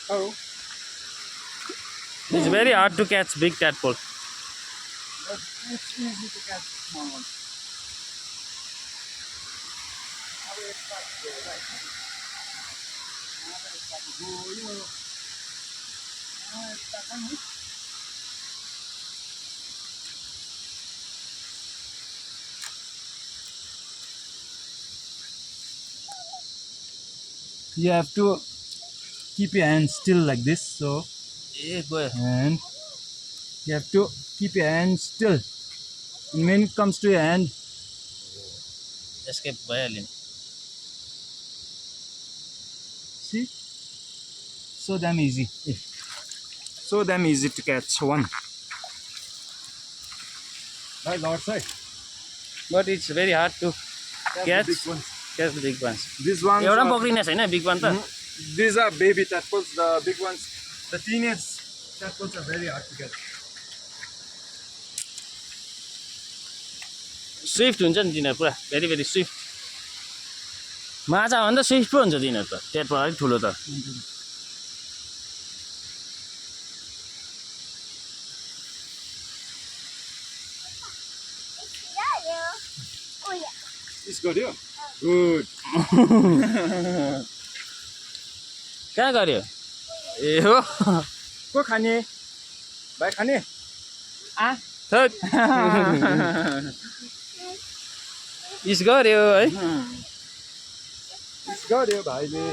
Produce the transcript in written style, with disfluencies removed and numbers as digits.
Oh. It's very hard to catch big tadpole. But it's easy to catch small ones. You have to keep your hands still like this, so and you have to keep your hands still. And when it comes to your hand, Escape violin. see, so damn easy. So damn easy to catch one. Right outside. But it's very hard to catch. The big ones. Catch the big ones. These ones. एउटा पनि पक्रिने छैन big one त. These are baby tadpoles. The big ones, the teenage tadpoles are very hard to get. Swift हुन्छ नि तिनीहरू पुरा भेरी भेरी Swift. माछा भन्दा स्विफ्ट पो हुन्छ तिनीहरू त. ट्याडपोल अलिक ठुलो त. It's good, yeah. Good. कहाँ गऱ्यो? ए हो. को खाने? भाइ खाने? थोट. इस गऱ्यो है. It's good, yeah, भाइले.